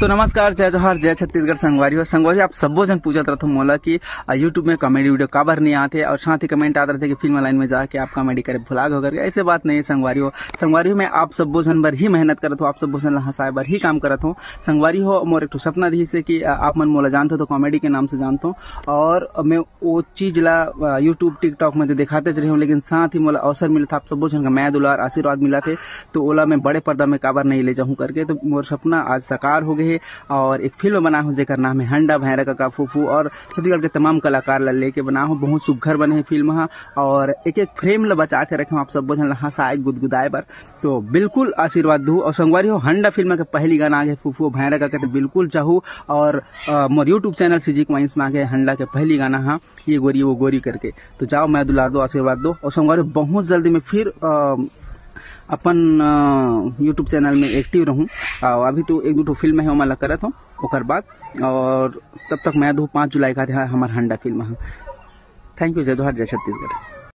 तो नमस्कार, जय जोहार, जय छत्तीसगढ़। संगवारी आप सबो जन पूछत रहते मोला कि यूट्यूब में कॉमेडी वीडियो काबर नहीं आते, और साथ ही कमेंट आते रहते कि फिल्म लाइन में जाके आप कॉमेडी करे भुलाग होकर। ऐसे बात नहीं है संगवारी में आप सबो जन बर ही मेहनत करत हो, आप सबो जन हंसाए बर ही काम करत हो। संगवारी हो मोर एक सपना रही से कि आप मन मोला जानते तो कॉमेडी के नाम से जानते हो, और मैं वो चीज ला यूट्यूब टिकटॉक में दिखाते रही हूँ, लेकिन साथ ही मोला अवसर मिला था आप सबो जन का मैं दुलार आशीर्वाद मिला थे, तो ओला मैं बड़े पर्दा में काबर नहीं ले जाऊँ करके। तो मोर सपना आज साकार हो गए है, और एक फिल्म बना हूँ जेकर नाम है हंडा भैरा का फूफू, और छत्तीसगढ़ के तमाम कलाकार ला लेके बना हूँ। बहुत सुघर बने है फिल्म हा, और एक एक फ्रेम ला बचा के रखे आप सब जन हंसाए गुदगुदाए बर। तो बिल्कुल आशीर्वाद दू। और संगवारी हो हंडा फिल्म का पहली गाना आगे फूफू भैरा का कहते बिल्कुल चाहू, और मोर यूट्यूब चैनल सीजी वाइंस में आगे हंडा के पहली गाना हा ये गोरी वो गोरी करके। तो जाओ मैं दुलार दो, आशीर्वाद दो। और संगवारी बहुत जल्दी में फिर अपन यूट्यूब चैनल में एक्टिव रहूं। अभी तो एक दो फिल्म है ओमला करत हूँ ओकर बाद, और तब तक मैं 5 जुलाई का हमार हंडा फिल्म है। Thank you. जय जोहार, जय छत्तीसगढ़।